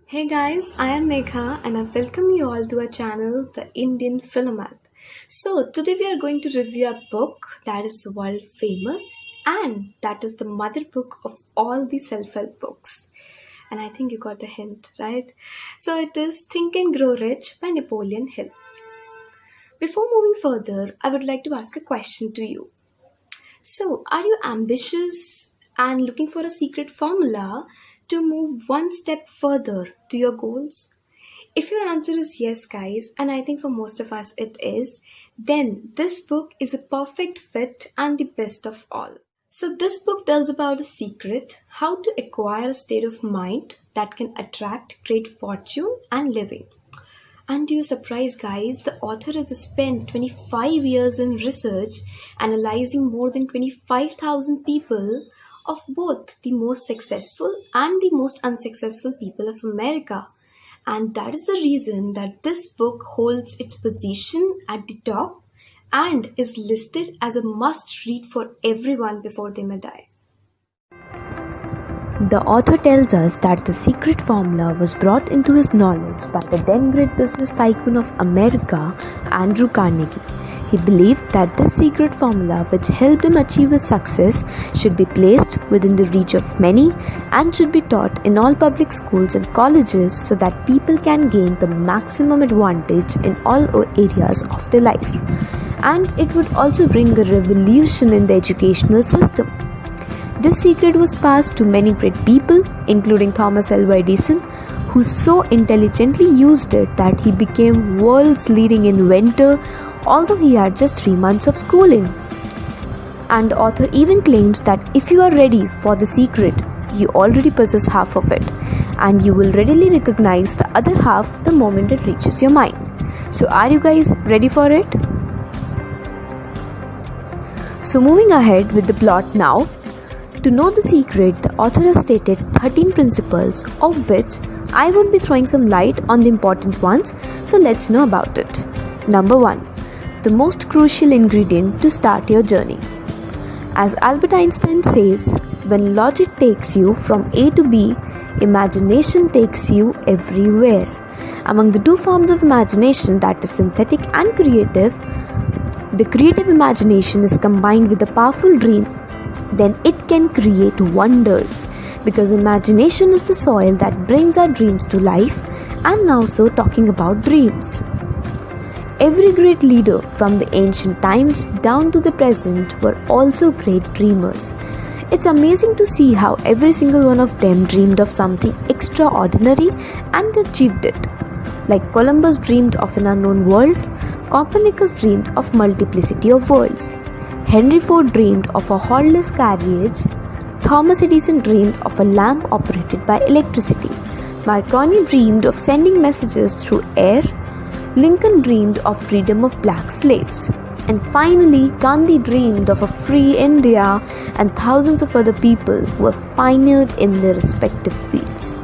Hey guys, I am Megha and I welcome you all to our channel, the Indian Philomath. So, today we are going to review a book that is world famous and that is the mother book of all the self help books. And I think you got the hint, right? So, it is Think and Grow Rich by Napoleon Hill. Before moving further, I would like to ask a question to you. So, are you ambitious and looking for a secret formula to move one step further to your goals? If your answer is yes, guys, and I think for most of us it is, then this book is a perfect fit and the best of all. So, this book tells about a secret how to acquire a state of mind that can attract great fortune and living. And to your surprise, guys, the author has spent 25 years in research analyzing more than 25,000 people of both the most successful and the most unsuccessful people of America. And that is the reason that this book holds its position at the top and is listed as a must read for everyone before they may die. The author tells us that the secret formula was brought into his knowledge by the then great business tycoon of America, Andrew Carnegie. He believed that this secret formula, which helped him achieve his success, should be placed within the reach of many and should be taught in all public schools and colleges so that people can gain the maximum advantage in all areas of their life. And it would also bring a revolution in the educational system. This secret was passed to many great people, including Thomas Alva Edison, who so intelligently used it that he became world's leading inventor, although he had just 3 months of schooling. And the author even claims that if you are ready for the secret, you already possess half of it, and you will readily recognize the other half the moment it reaches your mind. So are you guys ready for it? So moving ahead with the plot now. To know the secret, the author has stated 13 principles, of which I would be throwing some light on the important ones, so let's know about it. Number 1. The most crucial ingredient to start your journey. As Albert Einstein says, when logic takes you from A to B, imagination takes you everywhere. Among the two forms of imagination, that is synthetic and creative, the creative imagination is combined with a powerful dream. Then it can create wonders, because imagination is the soil that brings our dreams to life. And now so talking about dreams. Every great leader from the ancient times down to the present were also great dreamers. It's amazing to see how every single one of them dreamed of something extraordinary and achieved it. Like Columbus dreamed of an unknown world, Copernicus dreamed of multiplicity of worlds. Henry Ford dreamed of a horseless carriage. Thomas Edison dreamed of a lamp operated by electricity. Marconi dreamed of sending messages through air. Lincoln dreamed of freedom of black slaves. And finally, Gandhi dreamed of a free India, and thousands of other people who have pioneered in their respective fields.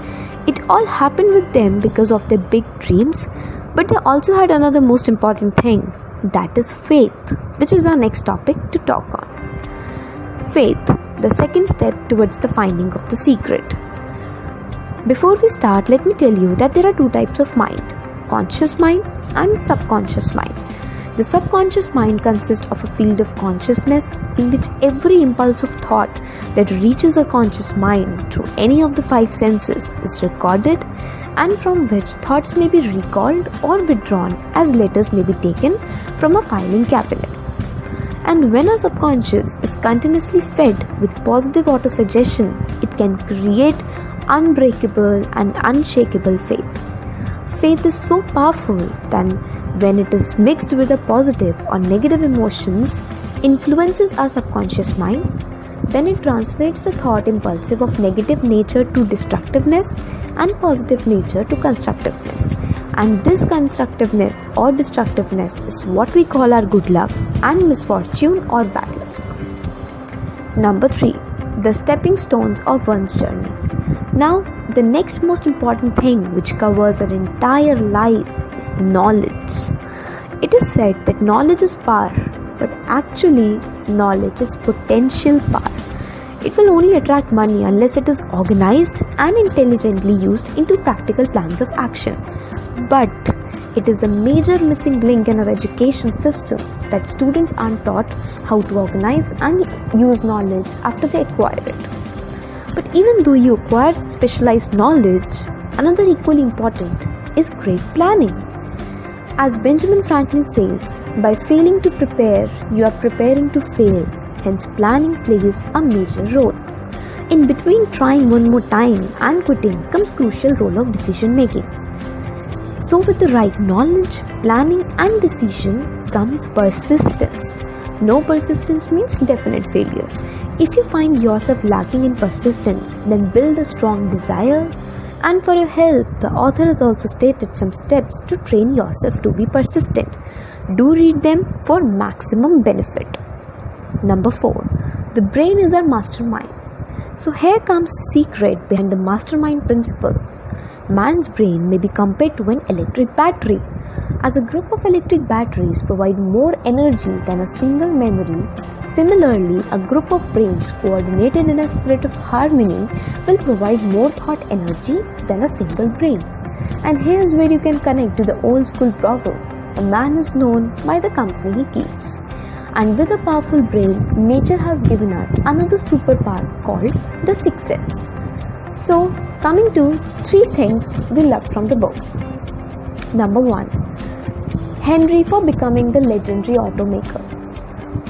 It all happened with them because of their big dreams, but they also had another most important thing. That is faith, which is our next topic to talk on. Faith, the second step towards the finding of the secret. Before we start, let me tell you that there are two types of mind: conscious mind and subconscious mind. The subconscious mind consists of a field of consciousness in which every impulse of thought that reaches our conscious mind through any of the 5 senses is recorded, and from which thoughts may be recalled or withdrawn as letters may be taken from a filing cabinet. And when our subconscious is continuously fed with positive autosuggestion, it can create unbreakable and unshakable faith. Faith is so powerful that when it is mixed with a positive or negative emotions, influences our subconscious mind, then it translates the thought impulsive of negative nature to destructiveness and positive nature to constructiveness. And this constructiveness or destructiveness is what we call our good luck and misfortune or bad luck. Number 3. The stepping stones of one's journey. Now, the next most important thing which covers our entire life is knowledge. It is said that knowledge is power, but actually knowledge is potential power. It will only attract money unless it is organized and intelligently used into practical plans of action. But it is a major missing link in our education system that students aren't taught how to organize and use knowledge after they acquire it. But even though you acquire specialized knowledge, another equally important is great planning. As Benjamin Franklin says, by failing to prepare, you are preparing to fail. Hence, planning plays a major role. In between trying one more time and quitting comes crucial role of decision making. So with the right knowledge, planning and decision comes persistence. No persistence means definite failure. If you find yourself lacking in persistence, then build a strong desire. And for your help, the author has also stated some steps to train yourself to be persistent. Do read them for maximum benefit. Number 4. The brain is our mastermind. So here comes the secret behind the mastermind principle. Man's brain may be compared to an electric battery. As a group of electric batteries provide more energy than a single memory, similarly, a group of brains coordinated in a spirit of harmony will provide more thought energy than a single brain. And here's where you can connect to the old school proverb, a man is known by the company he keeps. And with a powerful brain, nature has given us another superpower called the sixth sense. So, coming to 3 things we loved from the book. Number 1. Henry Ford becoming the legendary automaker.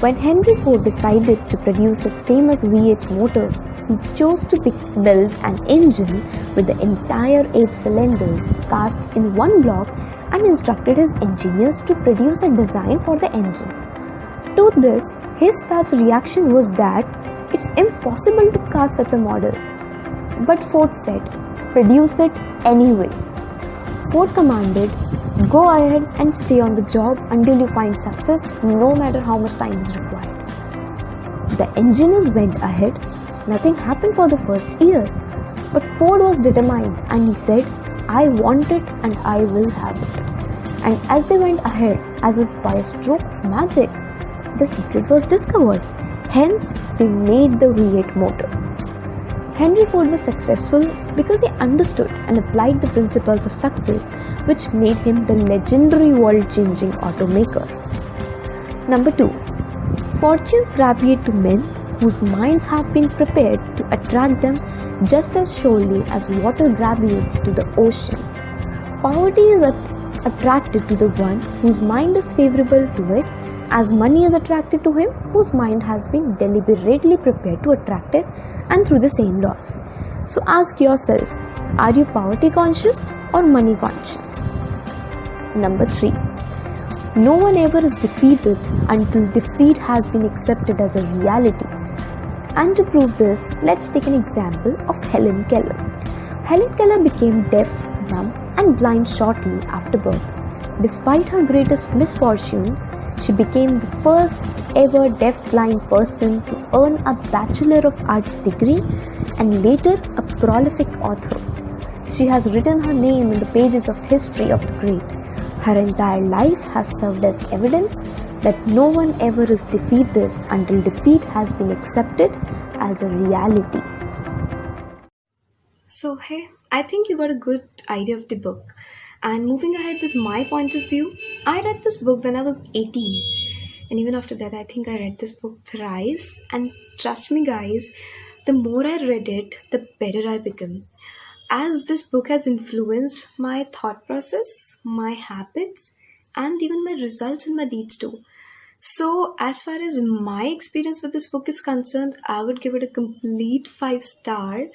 When Henry Ford decided to produce his famous V8 motor, he chose to build an engine with the entire 8 cylinders cast in one block and instructed his engineers to produce a design for the engine. To this, his staff's reaction was that it's impossible to cast such a model. But Ford said, produce it anyway. Ford commanded, go ahead and stay on the job until you find success, no matter how much time is required. The engineers went ahead. Nothing happened for the first year. But Ford was determined and he said, I want it and I will have it. And as they went ahead, as if by a stroke of magic, the secret was discovered. Hence, they made the V8 motor. Henry Ford was successful because he understood and applied the principles of success, which made him the legendary world-changing automaker. Number 2. Fortunes gravitate to men whose minds have been prepared to attract them just as surely as water gravitates to the ocean. Poverty is attracted to the one whose mind is favorable to it, as money is attracted to him whose mind has been deliberately prepared to attract it, and through the same laws. So ask yourself, are you poverty conscious or money conscious? Number 3. No one ever is defeated until defeat has been accepted as a reality. And to prove this, let's take an example of Helen Keller. Helen Keller became deaf, dumb and blind shortly after birth. Despite her greatest misfortune, she became the first ever deaf-blind person to earn a Bachelor of Arts degree and later a prolific author. She has written her name in the pages of history of the great. Her entire life has served as evidence that no one ever is defeated until defeat has been accepted as a reality. So, hey, I think you got a good idea of the book. And moving ahead with my point of view, I read this book when I was 18. And even after that, I think I read this book thrice. And trust me, guys, the more I read it, the better I become. As this book has influenced my thought process, my habits, and even my results and my deeds too. So, as far as my experience with this book is concerned, I would give it a complete 5 star,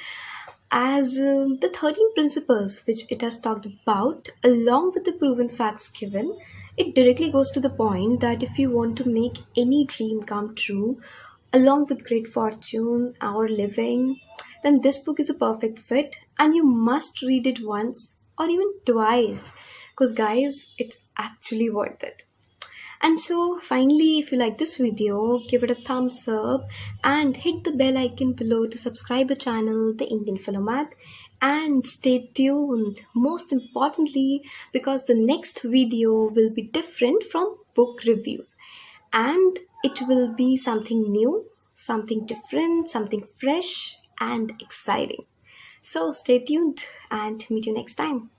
as the 13 principles which it has talked about, along with the proven facts given, it directly goes to the point that if you want to make any dream come true, along with great fortune or living, then this book is a perfect fit and you must read it once or even twice, because guys, it's actually worth it. And so, finally, if you like this video, give it a thumbs up and hit the bell icon below to subscribe the channel, The Indian Philomath, and stay tuned. Most importantly, because the next video will be different from book reviews and it will be something new, something different, something fresh, and exciting. So stay tuned and meet you next time.